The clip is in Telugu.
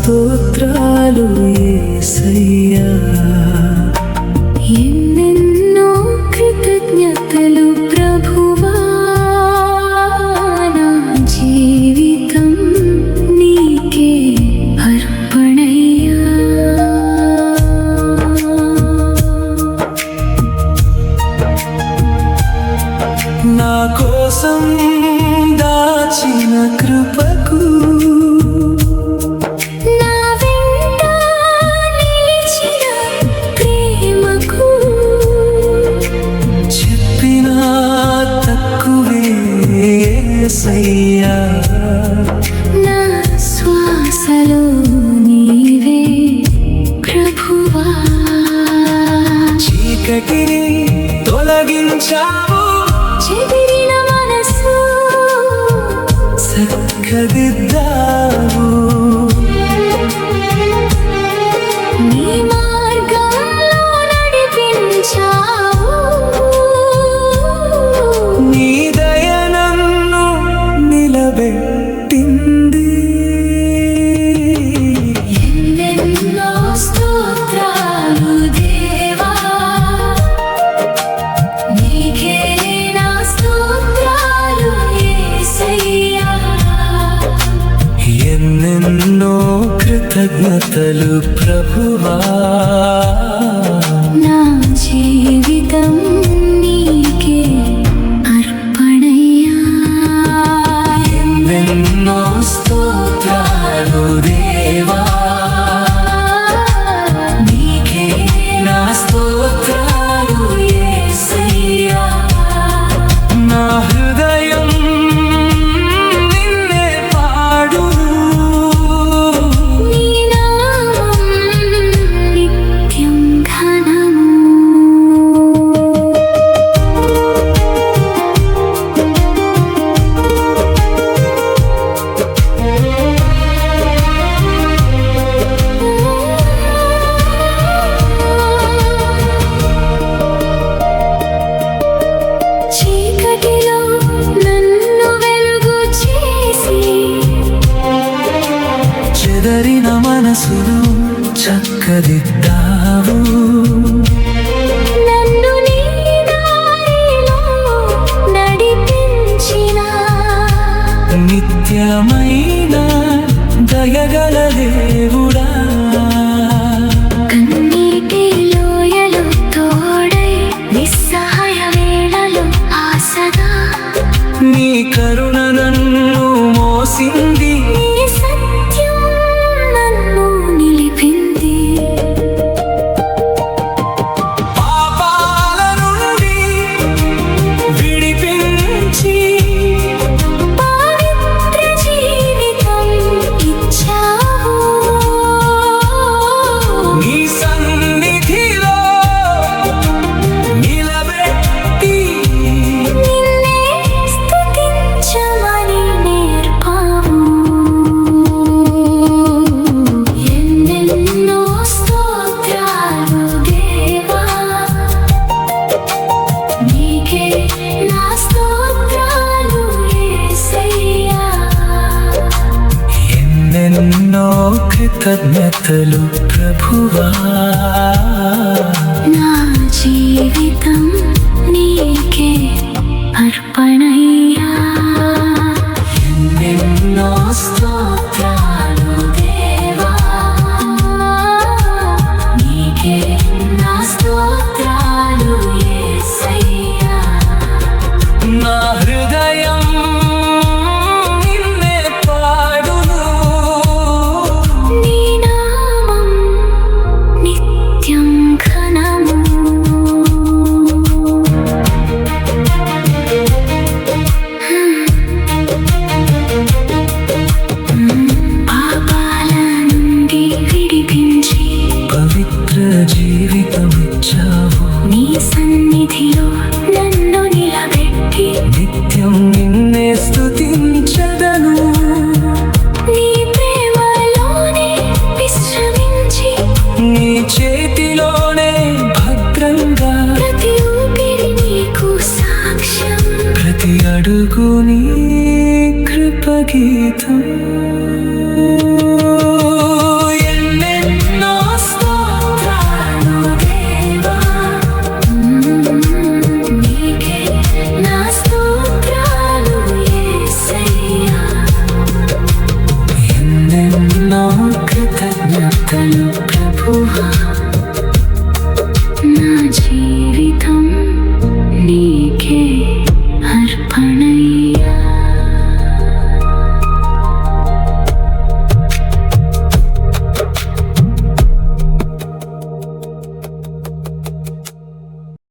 స్తోత్రాలు యేసయ్యా. ఎన్నెన్నో కృతజ్ఞతలు ప్రభువా, నా జీవితం నీకే అర్పణయ్యా. నా కోసం దాచిన కృపకు, నా వెంట నిలిచిన ప్రేమకు, చెప్పినా తక్కువే యేసయ్యా. నా శ్వాసలో నీవే ప్రభువా. చీకటిని తొలగించావు, చెదిరిన మనసు చక్కదిద్దావు. నీ మార్గంలో నడిపించావు. నీ దయ నన్ను నిలబెట్టింది. ఎన్నెన్నో స్తోత్రాలు దేవా, నీకే నా స్తోత్రాలు యేసయ్యా. ఎన్నెన్నో కృతజ్ఞతలు ప్రభువా, నా జీవితం నీకే అర్పణయ్యా. ఎన్నెన్నో స్తోత్రాలు దేవా, నీకే నా స్తోత్రాలు యేసయ్యా. నా హృదయం నిన్నే పాడును, నీ నామం నిత్యం ఘనము. చీకటిలో నన్ను వెలుగు చేసి, చెదరిన మనసును చక్కదిద్దావు. నన్ను నీ దారిలో నడిపించిన నిత్యమైన దయగల దేవుడా, కన్నీటి లోయలో తోడై, నిస్సహాయ వేళలో ఆసగా, నీ కరుణ నన్ను మోసింది. నీ సత్యం నన్ను నిలిపింది. పాపాల నుండి విడిపించి, పవిత్ర జీవితం ఇచ్చావు. నీ సన్నిధిలో నిలబెట్టి, నిన్నే స్తుతించమని నేర్పావు. ఎన్నెన్నో స్తోత్రాలు దేవా, నీకే నా స్తోత్రాలు యేసయ్యా. ఎన్నెన్నో కృతజ్ఞతలు ప్రభువా, నా జీవితం నీకే అర్పణయ్యా. ఎన్నెన్నో స్తోత్రాలు దేవా, నీకే నా స్తోత్రాలు యేసయ్యా. నా హృదయం నిన్నే పాడును, నీ నామం నిత్యం ఘనము. పాపాల నుండి విడిపించి, పవిత్ర జీవితమిచ్చావు. నీ సన్నిధిలో నన్ను నిలబెట్టి, నిత్యం నిన్నే స్తుతించదను. నీ ప్రేమలోనే విశ్రమించి, నీ చేతిలోనే భద్రంగా, ప్రతి ఊపిరి నీకు సాక్ష్యం. ప్రతి అడుగు నీ కృపగీతం.